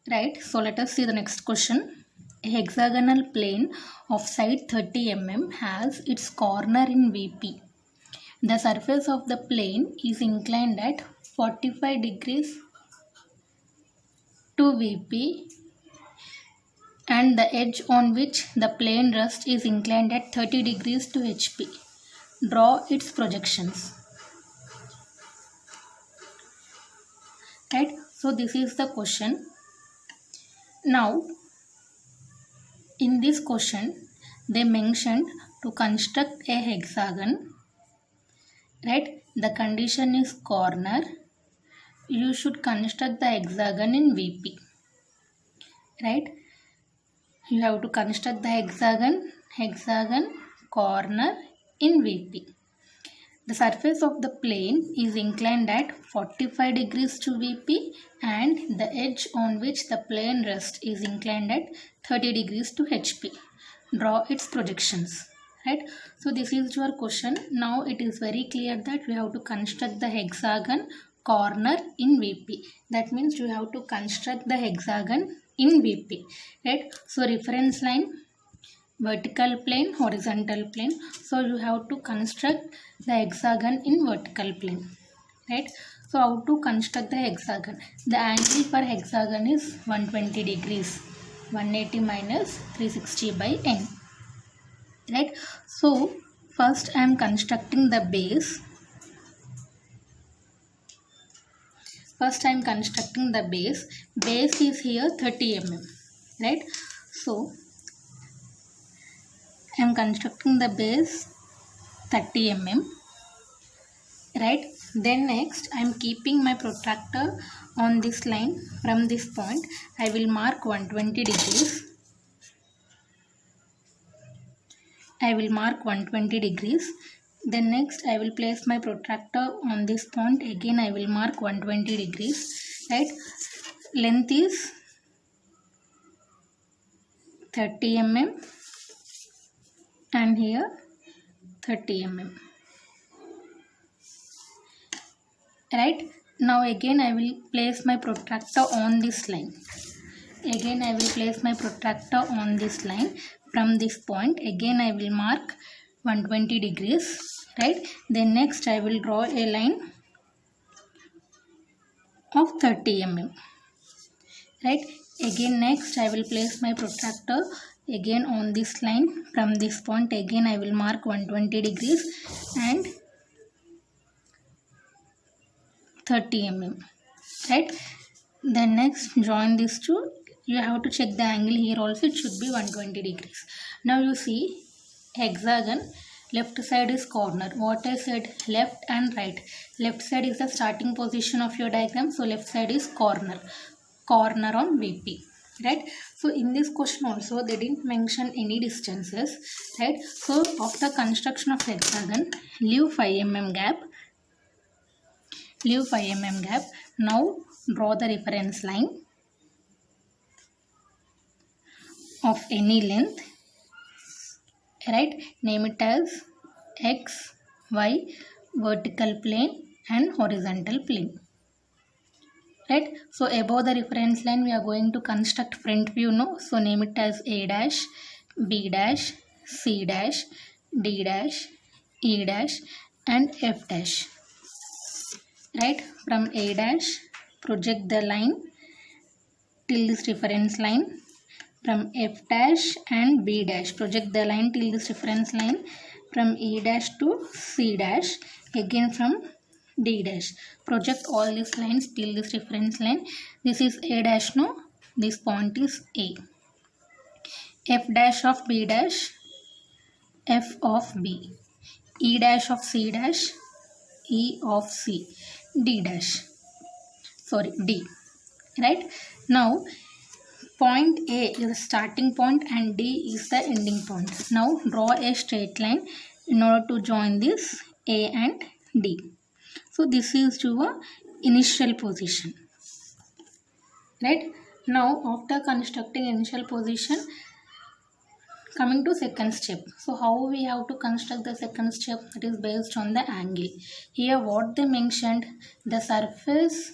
Right, so let us see the next question. A hexagonal plane of side 30 mm has its corner in VP. The surface of the plane is inclined at 45 degrees to VP and the edge on which the plane rests is inclined at 30 degrees to HP. Draw its projections. Right, so this is the question. Now, in this question, they mentioned to construct a hexagon. Right, the condition is corner. You should construct the hexagon in VP. Right, you have to construct the hexagon corner in VP. The surface of the plane is inclined at 45 degrees to VP and the edge on which the plane rests is inclined at 30 degrees to HP. Draw its projections. Right, so this is your question. Now it is very clear that we have to construct the hexagon corner in VP. That means you have to construct the hexagon in VP. Right, so reference line, vertical plane, horizontal plane. So you have to construct the hexagon in vertical plane. Right, so how to construct the hexagon? The angle for hexagon is 120 degrees. 180 minus 360 by n. Right, so first I am constructing the base. Base is here 30 mm. Right, so I am constructing the base 30 mm. Right, then next I am keeping my protractor on this line. From this point I will mark 120 degrees. Then next I will place my protractor on this point. Again I will mark 120 degrees. Right, length is 30 mm and here 30 mm. Right, now again I will place my protractor on this line. From this point again I will mark 120 degrees. Right, then next I will draw a line of 30 mm. Right, again next I will place my protractor again on this line. From this point again I will mark 120 degrees and 30 mm. Right, then next join these two. You have to check the angle here also, it should be 120 degrees. Now you see hexagon, left side is corner. What I said, left and right. Left side is the starting position of your diagram, so left side is corner on VP. Right, so in this question also they didn't mention any distances. Right, so after construction of hexagon, leave 5 mm gap. Now draw the reference line of any length. Right, name it as X, Y, vertical plane and horizontal plane. Right, so above the reference line we are going to construct front view, no? So name it as A dash, B dash, C dash, D dash, E dash and F dash. Right, from A dash project the line till this reference line. From F dash and B dash project the line till this reference line. From E dash to C dash, again from D dash project all these lines till this reference line. This is A dash, no? This point is A. F dash of B dash, F of B. E dash of C dash, E of C. D dash, D. Right, now point A is the starting point and D is the ending point. Now draw a straight line in order to join this A and D. So this is your initial position. Right, now after constructing initial position, coming to second step. So how we have to construct the second step? It is based on the angle. Here what they mentioned, the surface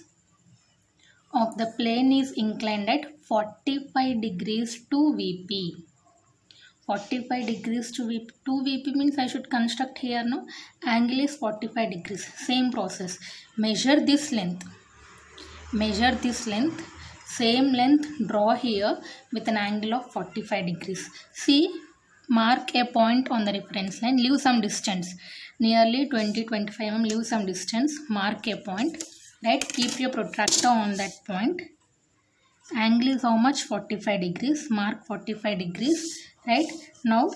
of the plane is inclined at 45 degrees to VP. 45 degrees to VP means I should construct here, no? Angle is 45 degrees. Same process. Measure this length. Measure this length. Same length draw here with an angle of 45 degrees. See, mark a point on the reference line. Leave some distance. Nearly 20-25 mm. Leave some distance. Mark a point. Right? Keep your protractor on that point. Angle is how much? 45 degrees. Mark 45 degrees. Right? Now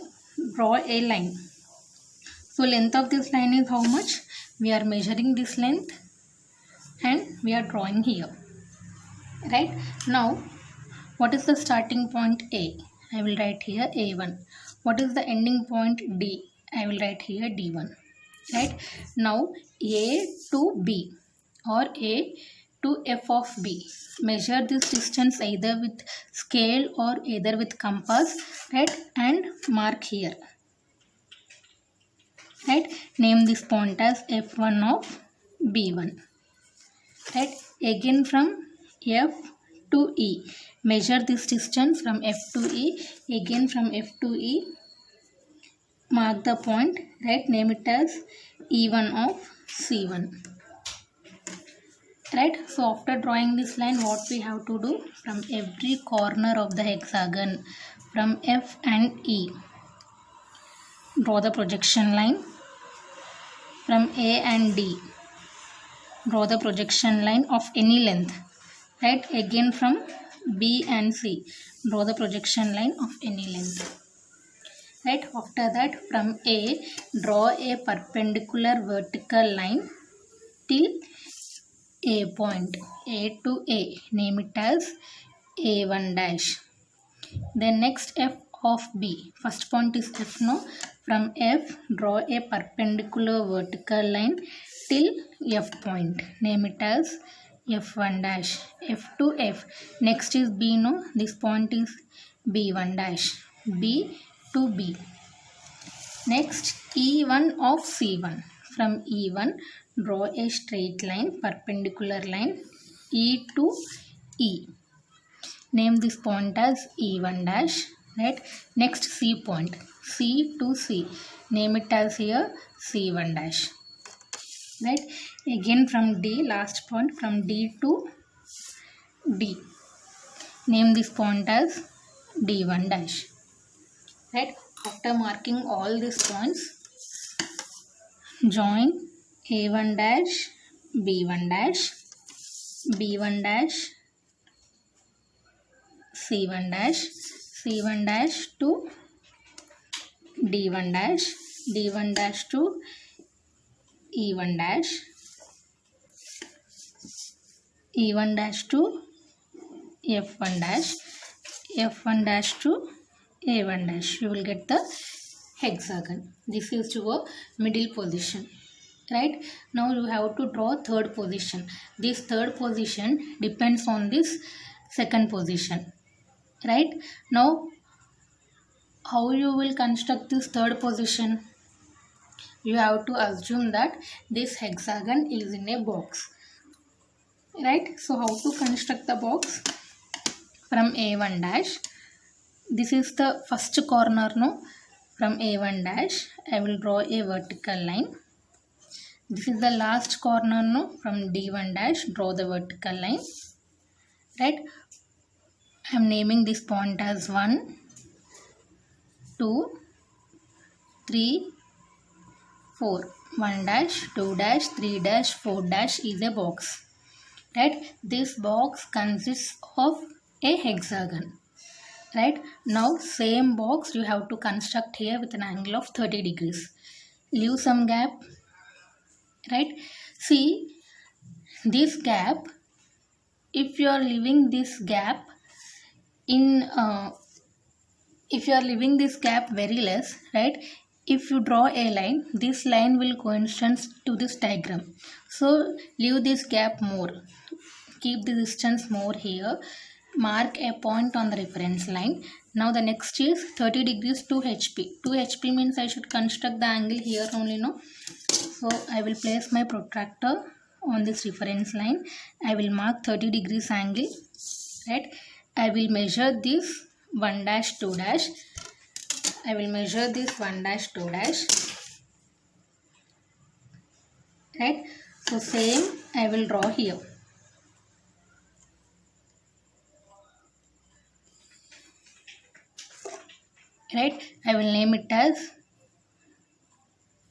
draw a line. So length of this line is how much? We are measuring this length and we are drawing here. Right? Now what is the starting point A? I will write here A1. What is the ending point D? I will write here D1. Right? Now A to B or A to F of B. Measure this distance either with scale or either with compass, right? And mark here. Right? Name this point as F1 of B1. Right? Again from F to E. Measure this distance from F to E. Again from F to E. Mark the point. Right? Name it as E1 of C1. Right? So after drawing this line, what we have to do? From every corner of the hexagon, from F and E, draw the projection line. From A and D, draw the projection line of any length. Right? Again from B and C, draw the projection line of any length. Right? After that, from A, draw a perpendicular vertical line till A point, A to A. Name it as A1 dash. Then next F of B. First point is F, no? From F, draw a perpendicular vertical line till F point. Name it as F1 dash. F to F. Next is B, no? This point is B1 dash. B to B. Next E1 of C1. From E1, draw a straight line, perpendicular line, E to E. Name this point as E1 dash. Right? Next C point, C to C. Name it as here C1 dash. Right? Again from D, last point, from D to D. Name this point as D1 dash. Right? After marking all these points, join A1 dash, B1 dash, B1 dash, C1 dash, C1 dash to D1 dash, D1 dash to E1 dash, E1 dash to F1 dash, F1 dash to A1 dash. You will get the hexagon. This is your middle position. Right? Now you have to draw third position. This third position depends on this second position. Right? Now how you will construct this third position? You have to assume that this hexagon is in a box. Right? So how to construct the box? From A1 dash. This is the first corner, no? From A1 dash, I will draw a vertical line. This is the last corner, no? From D1 dash, draw the vertical line. Right? I am naming this point as 1, 2, 3, 4. 1 dash, 2 dash, 3 dash, 4 dash is a box. Right? This box consists of a hexagon. Right? Now same box you have to construct here with an angle of 30 degrees. Leave some gap. Right? See this gap. If you are leaving this gap very less, right? If you draw a line, this line will coincide to this diagram. So leave this gap more. Keep the distance more here. Mark a point on the reference line. Now the next is 30 degrees 2 HP. 2 HP means I should construct the angle here only, no? So I will place my protractor on this reference line. I will mark 30 degrees angle, right? I will measure this 1 dash 2 dash. I will measure this 1 dash 2 dash, right? So same I will draw here, right? I will name it as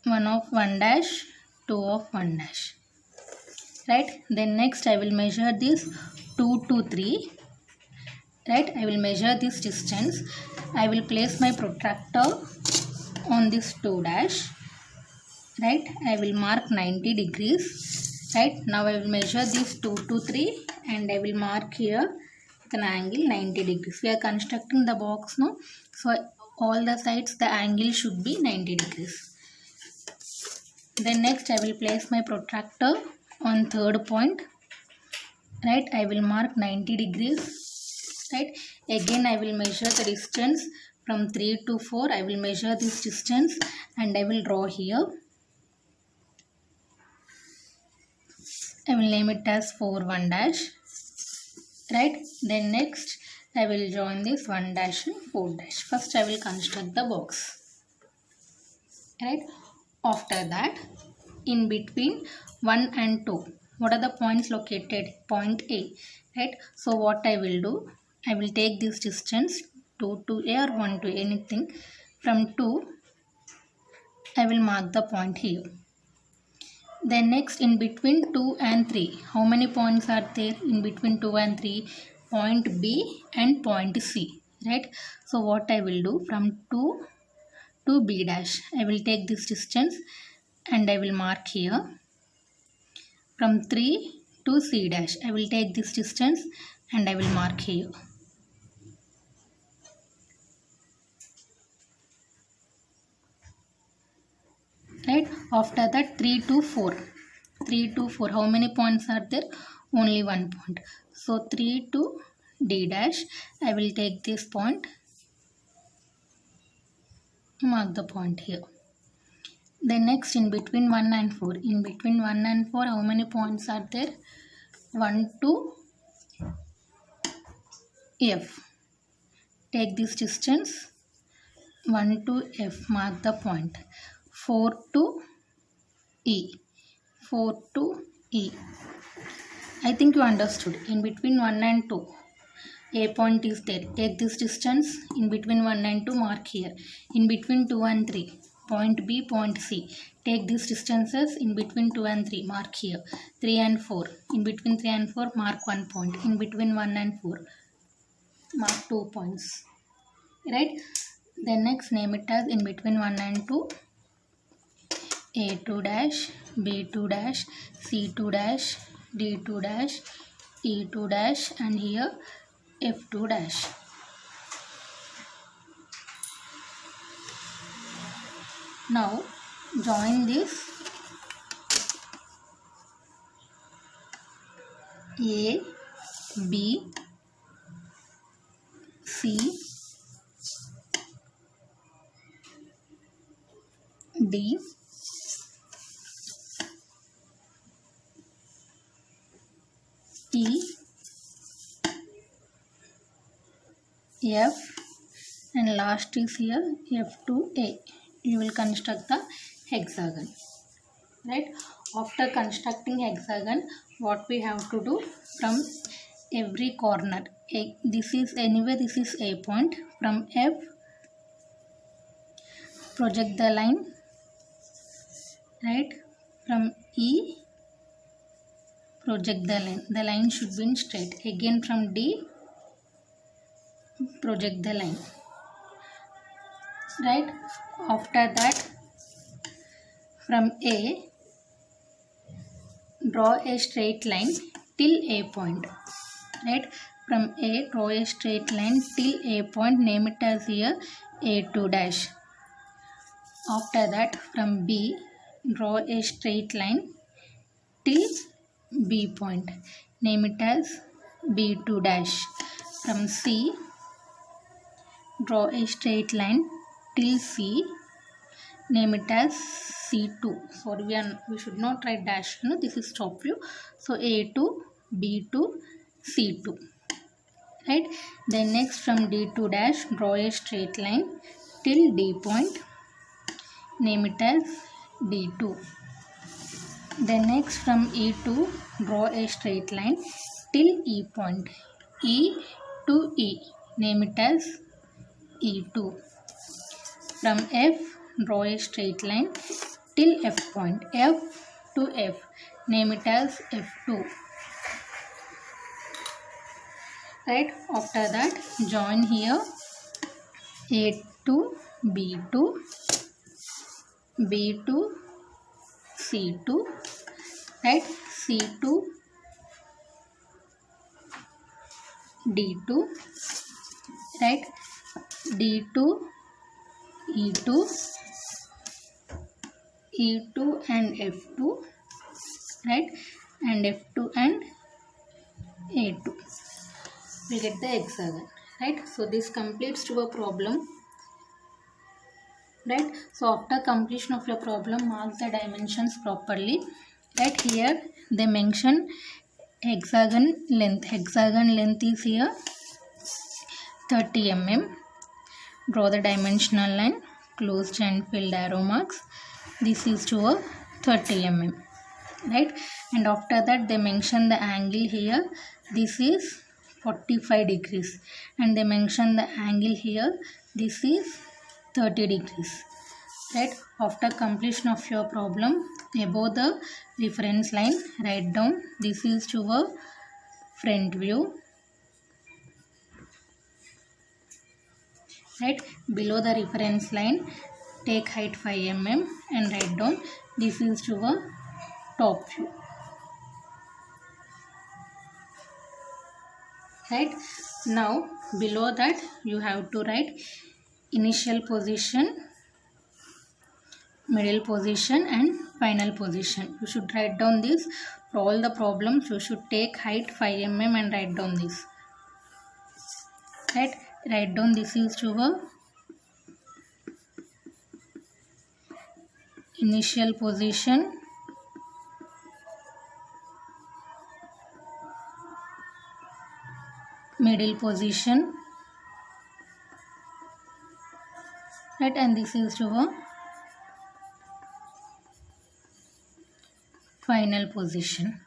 1 of 1 dash, 2 of 1 dash, right? Then next I will measure this 2 to 3, right? I will measure this distance. I will place my protractor on this 2 dash, right? I will mark 90 degrees, right? Now I will measure this 2 to 3 and I will mark here with an angle 90 degrees. We are constructing the box now, so all the sides the angle should be 90 degrees. Then next I will place my protractor on third point, right? I will mark 90 degrees, right? Again I will measure the distance from 3 to 4. I will measure this distance and I will draw here. I will name it as 4 1 dash, right? Then next I will join this 1 dash and 4 dash. First I will construct the box, right? After that, in between 1 and 2, what are the points located? Point A, right? So what I will do, I will take this distance 2 to A or 1 to A, anything. From 2, I will mark the point here. Then next, in between 2 and 3, how many points are there in between 2 and 3? Point B and point C, right? So what I will do, from 2 to B dash, I will take this distance and I will mark here. From 3 to C dash, I will take this distance and I will mark here. Right? After that, 3 to 4. 3 to 4, how many points are there? Only 1 point. So 3 to D dash, I will take this point, mark the point here. Then next, in between 1 and 4. In between 1 and 4, how many points are there? 1 to F. Take this distance, 1 to F, mark the point. 4 to E. 4 to E. I think you understood. In between 1 and 2, A point is there. Take this distance. In between 1 and 2, mark here. In between 2 and 3, point B, point C. Take these distances. In between 2 and 3, mark here. 3 and 4. In between 3 and 4, mark 1 point. In between 1 and 4, mark 2 points. Right? Then next, name it as in between 1 and 2. A2 dash, B2 dash, C2 dash, D2 dash, E2 dash, and here F2 dash. Now join this A, B, C, D, E, F, and last is here F2A. You will construct the hexagon, right? After constructing hexagon, what we have to do, from every corner, this is A point. From F, project the line, right? From E, project the line should be in straight. Again from D, project the line, right? After that, from A, draw a straight line till A point, right? From A, draw a straight line till A point, name it as here A2 dash. After that, from B, draw a straight line till B point, name it as B2 dash. From C, draw a straight line till C, name it as C2. Sorry, we should not write dash, no, this is top view. So A2, B2, C2, right? Then next from D2 dash, draw a straight line till D point, name it as D2. Then next from E2, draw a straight line till E point, E to E, name it as E2. From F, draw a straight line till F point, F to F, name it as F2. Right, after that join here A2, B2, B2, C2, right, C2, D2, right, D2, E2, E2 and F2, right, and F2 and A2. We get the hexagon, right? So this completes to a problem, right? So after completion of your problem, mark the dimensions properly. Right, here they mention hexagon length. Hexagon length is here 30 mm. Draw the dimensional line, closed and filled arrow marks. This is to a 30 mm, right? And after that they mention the angle here. This is 45 degrees, and they mention the angle here. This is 30 degrees, right? After completion of your problem, above the reference line, write down this is to a front view, right? Below the reference line, take height 5 mm and write down this is to a top view, right? Now below that you have to write initial position, middle position and final position. You should write down this. For all the problems you should take height 5 mm and write down this, right? Write down this is to a initial position, middle position, right, and this is to a final position,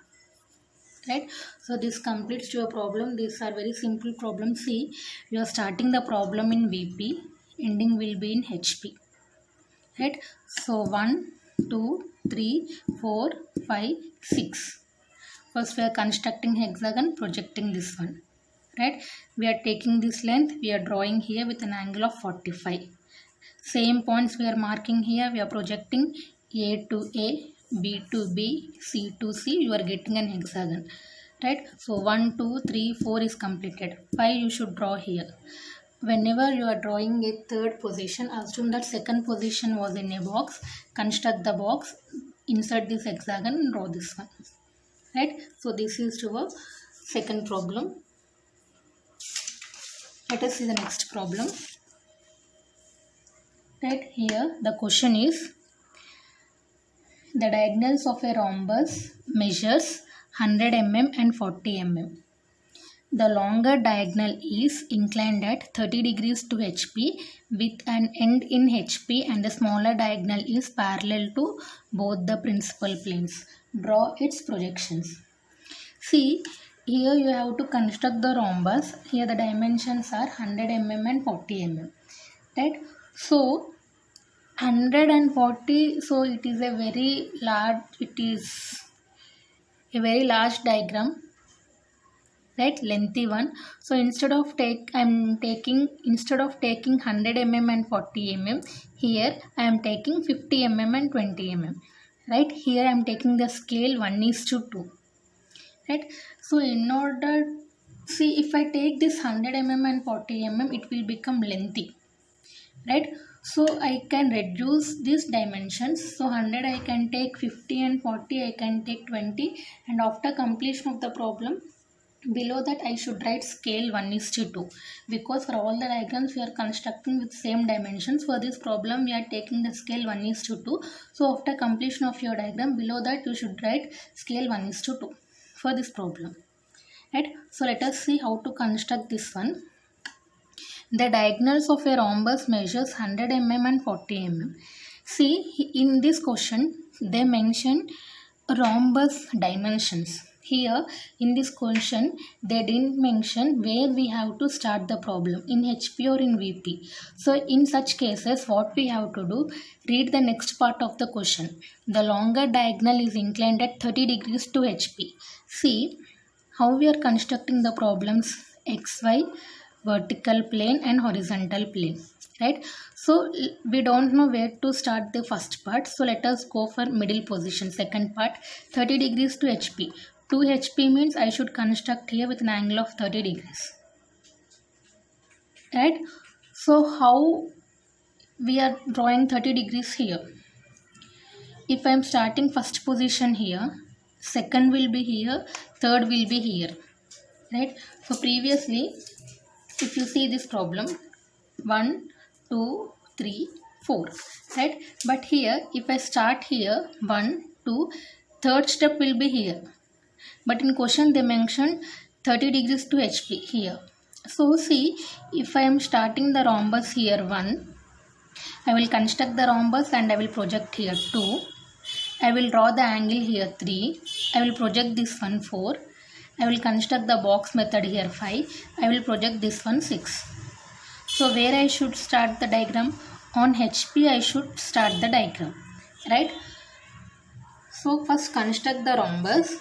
right? So this completes your problem. These are very simple problems. See, you are starting the problem in VP, ending will be in HP, right? So 1, 2, 3, 4, 5, 6. First we are constructing hexagon, projecting this one, right? We are taking this length, we are drawing here with an angle of 45. Same points we are marking here, we are projecting A to A, B to B, C to C. You are getting an hexagon, right? So 1, 2, 3, 4 is completed. 5 you should draw here. Whenever you are drawing a third position, assume that second position was in a box. Construct the box, insert this hexagon and draw this one, right? So this is to a second problem. Let us see the next problem. Right, here the question is, the diagonals of a rhombus measures 100 mm and 40 mm. The longer diagonal is inclined at 30 degrees to HP with an end in HP, and the smaller diagonal is parallel to both the principal planes. Draw its projections. See, here you have to construct the rhombus. Here the dimensions are 100 mm and 40 mm, right? So 140, so it is a very large diagram, right? Lengthy one. So instead of taking 100 mm and 40 mm, here I am taking 50 mm and 20 mm, right? Here I am taking the scale 1:2, right? So in order, see, if I take this 100 mm and 40 mm, it will become lengthy, right? So I can reduce these dimensions. So 100 I can take 50 and 40 I can take 20, and after completion of the problem Below that I should write scale 1:2 because for all the diagrams we are constructing with same dimensions. For this problem we are taking the scale 1:2. So after completion of your diagram, below that you should write scale 1:2 for this problem. Right? So let us see how to construct this one. The diagonals of a rhombus measures 100 mm and 40 mm. See, in this question they mention rhombus dimensions. Here in this question they didn't mention where we have to start the problem, in HP or in VP. So in such cases what we have to do, read the next part of the question. The longer diagonal is inclined at 30 degrees to HP. See how we are constructing the problems: XY, vertical plane and horizontal plane, right? So we don't know where to start the first part, so let us go for middle position. Second part, 30 degrees to HP. 2 HP means I should construct here with an angle of 30 degrees, right? So how we are drawing 30 degrees here? If I am starting first position here, second will be here, third will be here, right? So previously if you see this problem, 1 2 3 4, right? But here if I start here 1 2, third step will be here, but in question they mentioned 30 degrees to HP here. So see, if I am starting the rhombus here 1, I will construct the rhombus and I will project here 2. I will draw the angle here 3. I will project this one 4. I will construct the box method here 5. I will project this one 6. So where I should start the diagram? On HP I should start the diagram, right? So first construct the rhombus.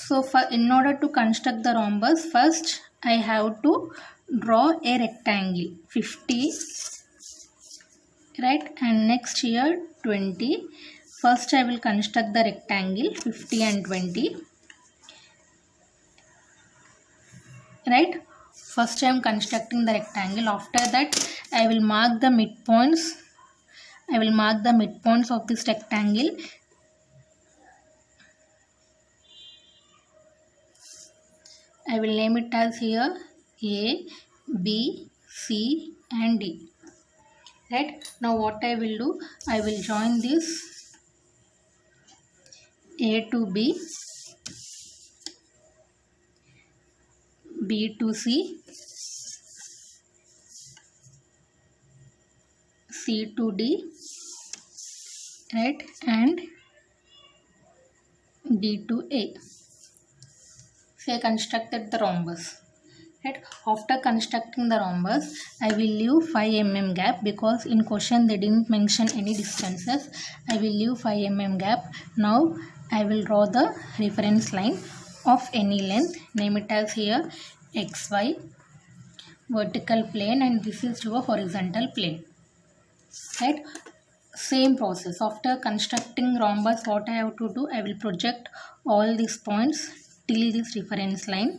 So in order to construct the rhombus, first I have to draw a rectangle 50, right? And next here 20. First I will construct the rectangle 50 and 20, right? First I am constructing the rectangle. After that I will mark the midpoints. I will mark the midpoints of this rectangle. I will name it as here A, B, C and D, right? Now what I will do, I will join this A to B, B to C, C to D, right? And D to A. So I constructed the rhombus, right? After constructing the rhombus, I will leave 5 mm gap because in question they didn't mention any distances. I will leave 5 mm gap. Now I will draw the reference line of any length. Name it as here XY, vertical plane, and this is your horizontal plane, right? Same process. After constructing rhombus, what I have to do, I will project all these points till this reference line.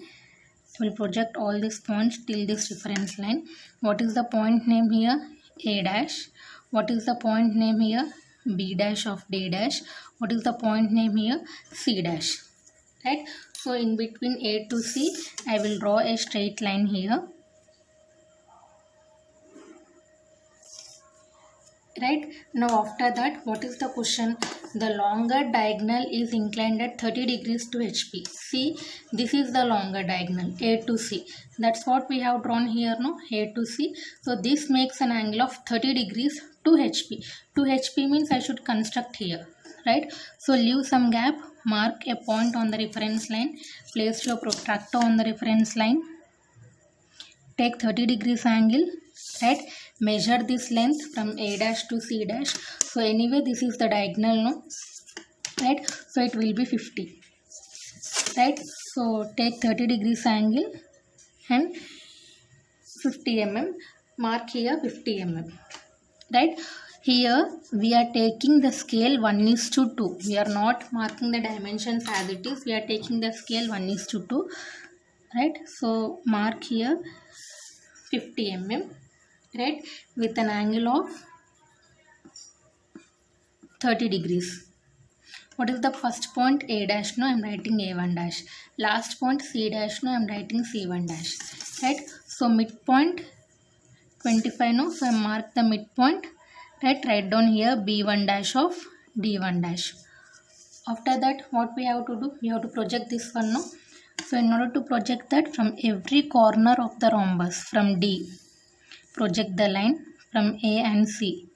I will project all these points till this reference line. What is the point name here? A dash. What is the point name here? B dash of D dash. What is the point name here? C dash, right? So in between A to C, I will draw a straight line here, right? Now after that, what is the question? The longer diagonal is inclined at 30 degrees to HP. See, this is the longer diagonal, A to C. That's what we have drawn here, no? A to C. So this makes an angle of 30 degrees to HP. To HP means I should construct here, right? So leave some gap, mark a point on the reference line, place your protractor on the reference line, take 30 degrees angle, right? Measure this length from A dash to C dash. So anyway this is the diagonal, no? Right? So it will be 50, right? So take 30 degrees angle and 50 mm, mark here 50 mm, right? Here we are taking the scale 1:2. We are not marking the dimensions as it is. We are taking the scale 1:2, right? So mark here 50 mm, right, with an angle of 30 degrees. What is the first point? A dash. No, I am writing A1 dash. Last point C dash. No, I am writing C1 dash. Right. So midpoint 25. No, so I mark the midpoint. Right. Write down here B1 dash of D1 dash. After that, what we have to do? We have to project this one. No. So in order to project that, from every corner of the rhombus from D, project the line from A and C.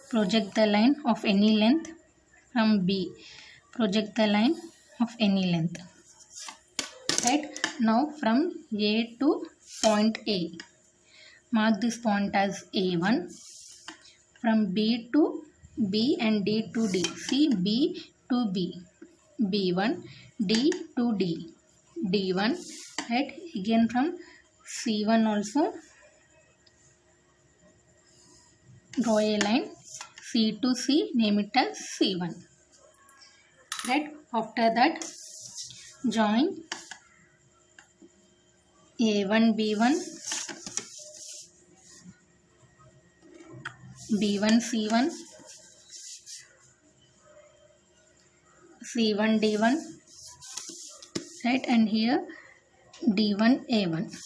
Project the line of any length from B. Project the line of any length. Right. Now from A to point A. Mark this point as A1. From B to B and D to D. See, B to B. B1. D to D. D1. Right. Again from C1 also. Draw a line. C to C. Name it as C1. Right. After that, join A1 B1, B1 C1, C1 D1, right, and here D1 A1.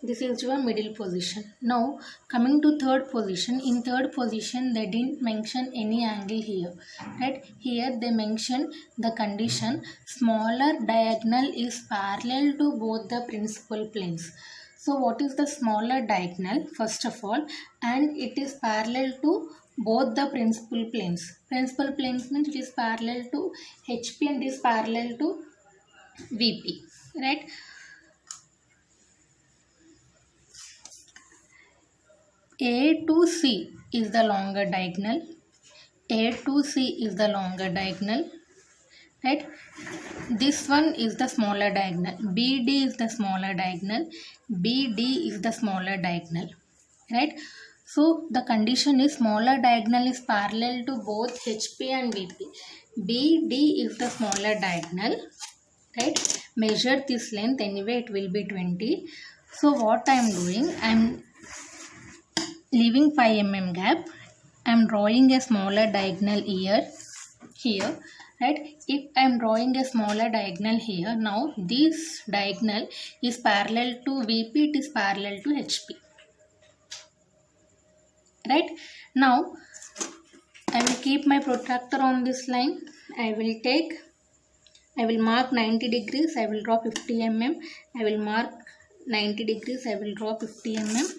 This is your middle position. Now coming to third position. In third position they didn't mention any angle here. Right. Here they mention the condition smaller diagonal is parallel to both the principal planes. So what is the smaller diagonal? First of all, and it is parallel to both the principal planes. Principal planes means it is parallel to HP and is parallel to VP. Right. A to C is the longer diagonal. A to C is the longer diagonal. Right. This one is the smaller diagonal. BD is the smaller diagonal. BD is the smaller diagonal. Right. So the condition is smaller diagonal is parallel to both HP and VP. BD is the smaller diagonal. Right. Measure this length. Anyway, it will be 20. So what I am doing, I am leaving 5 mm gap. I am drawing a smaller diagonal here. Right. If I am drawing a smaller diagonal here, now this diagonal is parallel to VP, it is parallel to HP. Right. Now I will keep my protractor on this line. I will mark 90 degrees. I will draw 50 mm. I will mark 90 degrees. I will draw 50 mm.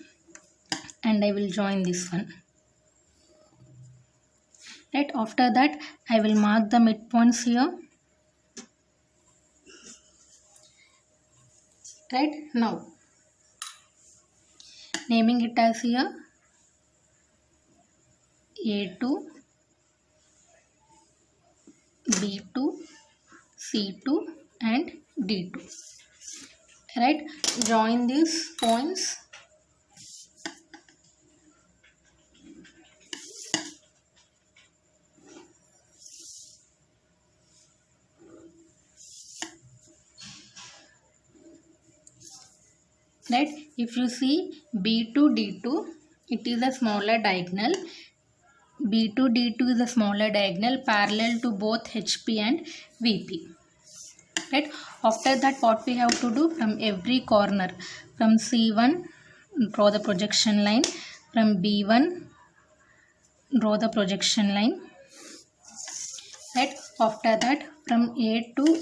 And I will join this one. Right. After that, I will mark the midpoints here. Right. Now, naming it as here A2, B2, C2 and D2. Right. Join these points. Right. If you see B2 D2, it is a smaller diagonal. B2 D2 is a smaller diagonal parallel to both HP and VP. Right. After that, what we have to do, from every corner, from C1 draw the projection line, from B1 draw the projection line. Right. After that, from A to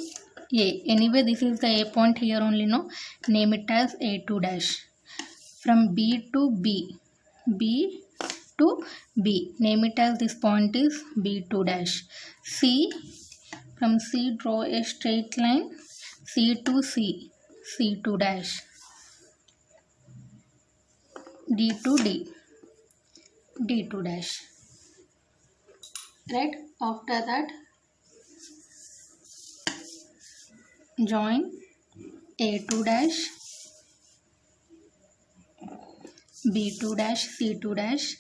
A. Anyway, this is the A point here only, no? Name it as A2 dash. From B to B. B to B. Name it as this point is B2 dash. C. From C draw a straight line. C to C. C2 dash. D to D. D2 dash. Right. After that, join A2 dash, B2 dash, C2 dash,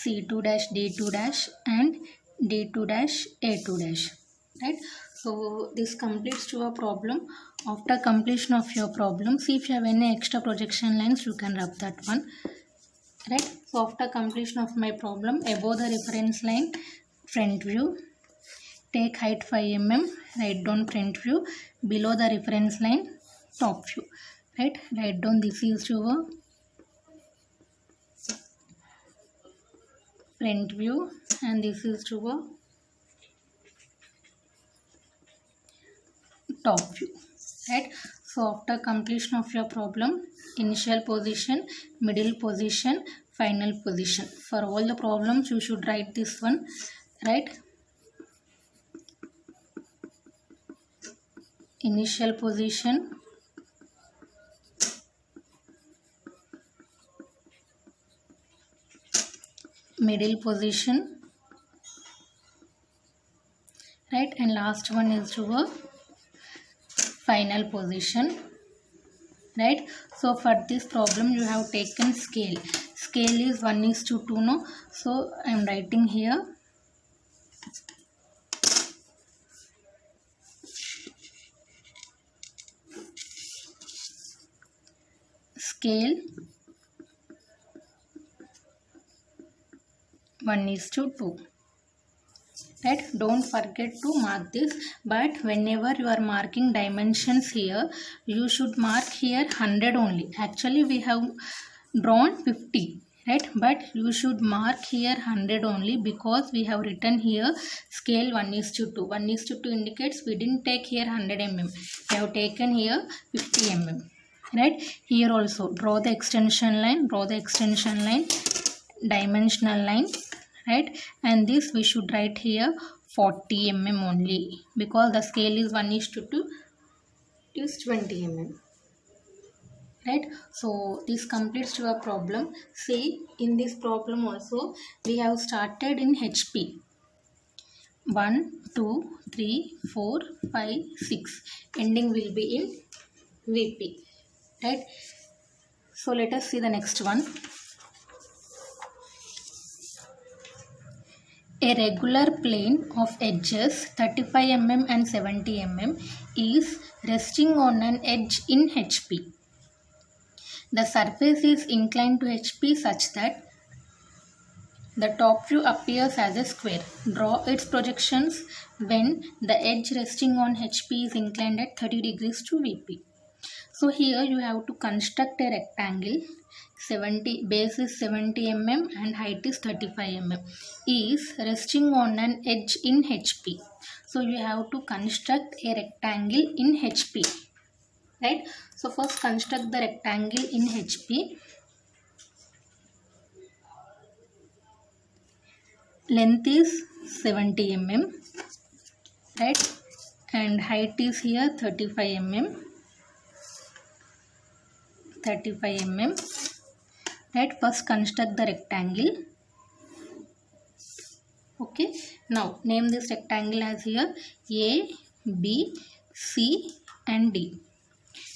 C2 dash, D2 dash and D2 dash, A2 dash. Right. So this completes your problem. After completion of your problem, see if you have any extra projection lines, you can rub that one. Right. So after completion of my problem, above the reference line, front view, take height 5 mm, write down front view, below the reference line top view, right? Write down this is your front view and this is your top view, right? So after completion of your problem, initial position, middle position, final position, for all the problems you should write this one, right? Initial position, middle position, right? And last one is your final position, right? So for this problem you have taken scale. Scale is 1:2, no? So I am writing here scale 1:2, right? Don't forget to mark this, but whenever you are marking dimensions here, you should mark here 100 only. Actually we have drawn 50, right? But you should mark here 100 only, because we have written here scale 1:2. 1:2 indicates we didn't take here 100 mm. We have taken here 50 mm, right? Here also draw the extension line, dimensional line, right? And this we should write here 40 mm only, because the scale is 1:2, is 20 mm, right? So this completes your problem. See, in this problem also we have started in HP 1 2 3 4 5 6, ending will be in VP, right? So let us see the next one. A regular plane of edges 35 mm and 70 mm is resting on an edge in HP. The surface is inclined to HP such that the top view appears as a square. Draw its projections when the edge resting on HP is inclined at 30 degrees to VP. So here you have to construct a rectangle. Base is 70 mm and height is 35 mm, is resting on an edge in HP. So you have to construct a rectangle in HP, right? So first construct the rectangle in HP. Length is 70 mm, right? And height is here 35 mm. Right? First construct the rectangle. Okay. Now name this rectangle as here A, B, C and D.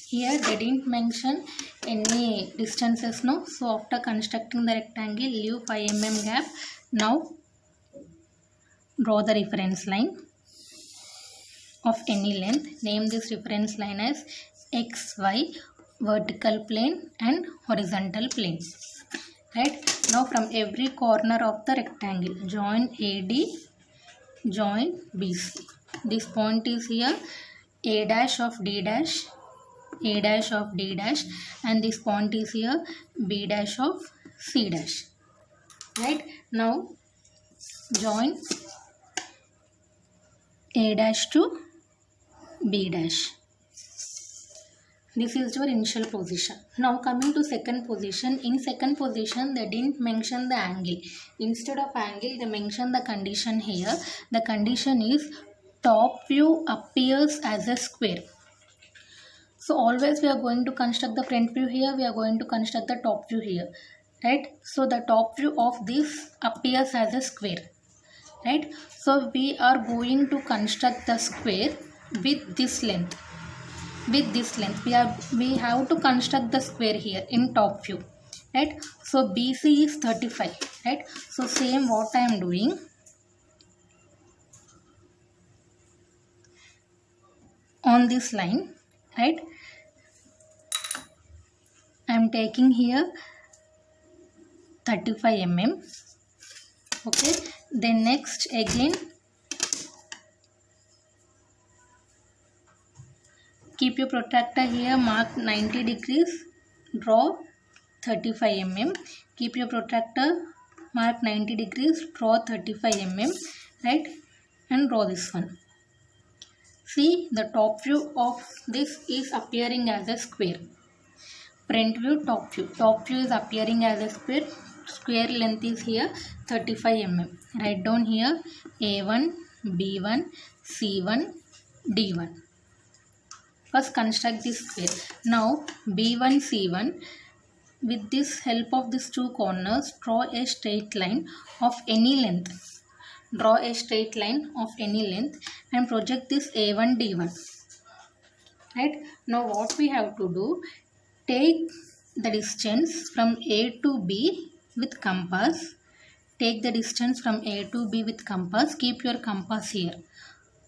Here they didn't mention any distances, no? So after constructing the rectangle, leave 5 mm gap. Now draw the reference line of any length. Name this reference line as XY, vertical plane and horizontal plane, right? Now from every corner of the rectangle, join AD, join BC. This point is here A dash of D dash, A dash of D dash, and this point is here B dash of C dash, right? Now join A dash to B dash. This is your initial position. Now coming to second position. In second position they didn't mention the angle. Instead of angle they mention the condition here. The condition is top view appears as a square. So always we are going to construct the front view here. We are going to construct the top view here, right? So the top view of this appears as a square, right? So we are going to construct the square with this length. With this length we have to construct the square here in top view, right? So BC is 35, right? So same what I am doing, on this line, right? I am taking here 35 mm. Okay, then next again Keep your protractor here, mark 90 degrees, draw 35 mm. Keep your protractor, mark 90 degrees, draw 35 mm, right, and draw this one. See, the top view of this is appearing as a square. Front view, top view. Top view is appearing as a square. Square length is here 35 mm. Write down here A1, B1, C1, D1. First construct this square. Now B1, C1. With this help of these two corners, draw a straight line of any length. Draw a straight line of any length and project this A1, D1. Right? Now what we have to do, take the distance from A to B with compass. Take the distance from A to B with compass. Keep your compass here.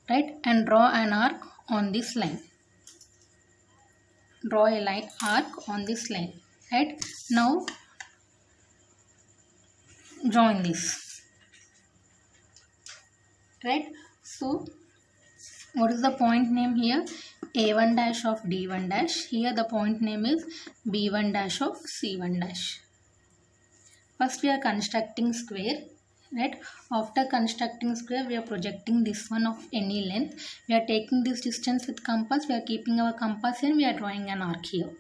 Right? And draw an arc on this line. Draw a line arc on this line. Right? Now join this. Right? So what is the point name here? A1 dash of D1 dash. Here the point name is B1 dash of C1 dash. First we are constructing square. Right? After constructing square, we are projecting this one of any length. We are taking this distance with compass. We are keeping our compass and we are drawing an arc here.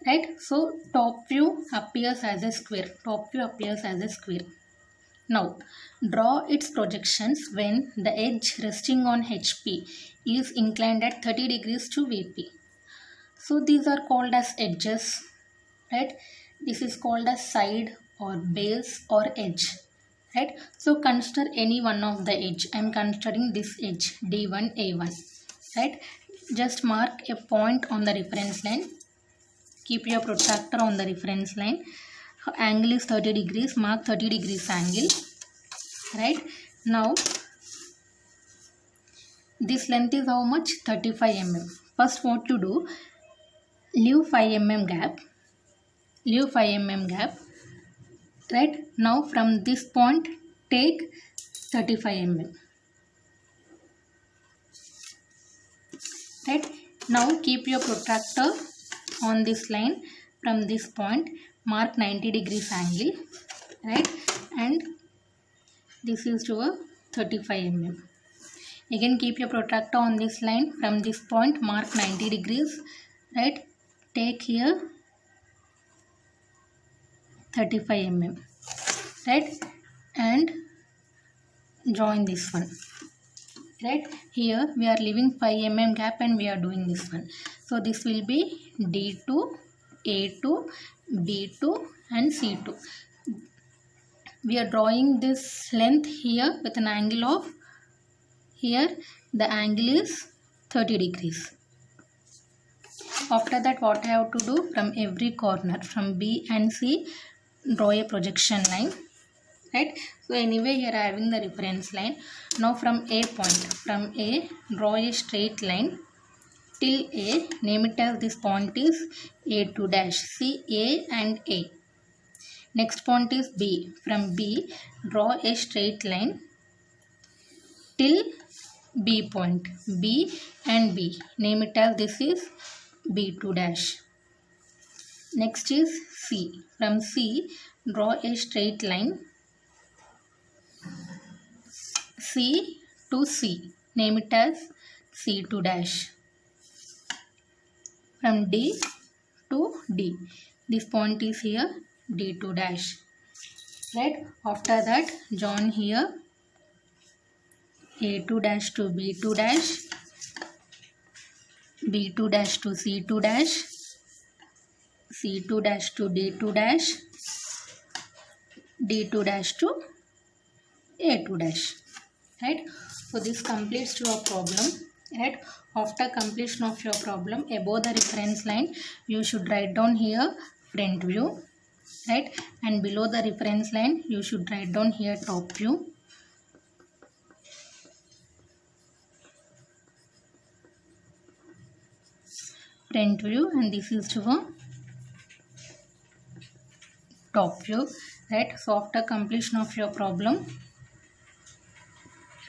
Right? So top view appears as a square. Top view appears as a square. Now draw its projections when the edge resting on HP is inclined at 30 degrees to VP. So these are called as edges. Right? This is called as side or base or edge. Right? So consider any one of the edge. I am considering this edge D1, A1. Right? Just mark a point on the reference line. Keep your protractor on the reference line. Angle is 30 degrees. Mark 30 degrees angle. Right? Now this length is how much? 35 mm. First what to do? Leave 5 mm gap. Leave 5 mm gap. Right? Now from this point take 35 mm. Right? Now keep your protractor on this line. From this point mark 90 degrees angle. Right? And this is to a 35 mm. Again keep your protractor on this line. From this point mark 90 degrees. Right? Take here 35 mm. Right? And join this one. Right? Here we are leaving 5 mm gap and we are doing this one. So this will be D2, A2, B2 and C2. We are drawing this length here with an angle of, here the angle is 30 degrees. After that what I have to do, from every corner from B and C draw a projection line. Right? So anyway here I am having the reference line. Now from A point, from A draw a straight line till A. Name it as this point is A2 dash. See A and A. Next point is B. From B draw a straight line till B point. B and B. Name it as this is B2 dash. Next is C. From C draw a straight line C to C. Name it as C2 dash. From D to D. This point is here D2 dash. Right? After that join here A2 dash to B2 dash, B2 dash to C2 dash, C2 dash to D2 dash, D2 dash to A2 dash. Right? So this completes your problem. Right? After completion of your problem, above the reference line you should write down here front view. Right? And below the reference line you should write down here top view. Front view, and this is your top view. Right? So after completion of your problem,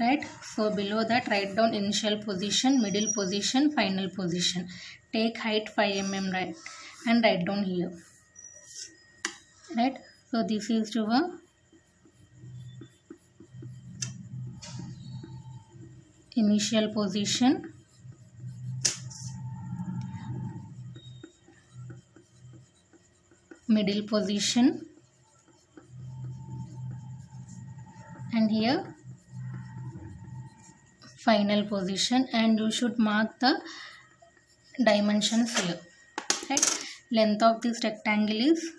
right? So below that, write down initial position, middle position, final position. Take height 5 mm, right, and write down here, right? So this is your initial position, middle position, and here final position, and you should mark the dimensions here, right? Length of this rectangle is,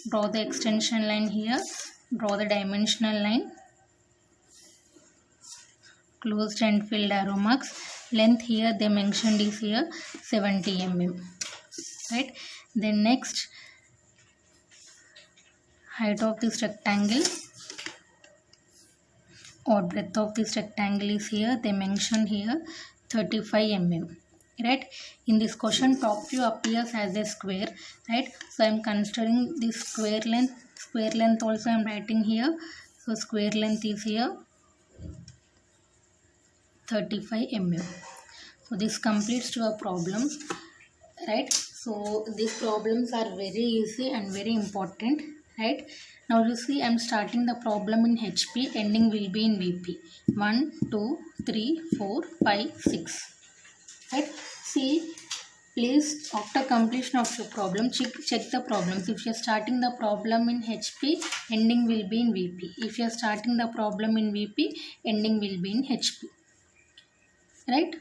draw the extension line here, draw the dimensional line, closed and filled arrow marks. Length here they mentioned is here 70 mm, right? Then next, height of this rectangle or breadth of this rectangle is here, they mentioned here 35 mm, right? In this question, top view appears as a square, right? So I am considering this square length also I am writing here. So square length is here 35 mm. So this completes your problems, right? So these problems are very easy and very important, right? Now you see, I am starting the problem in HP, ending will be in VP. 1, 2, 3, 4, 5, 6. Right? See, please, after completion of your problem, check the problems. If you are starting the problem in HP, ending will be in VP. If you are starting the problem in VP, ending will be in HP. Right?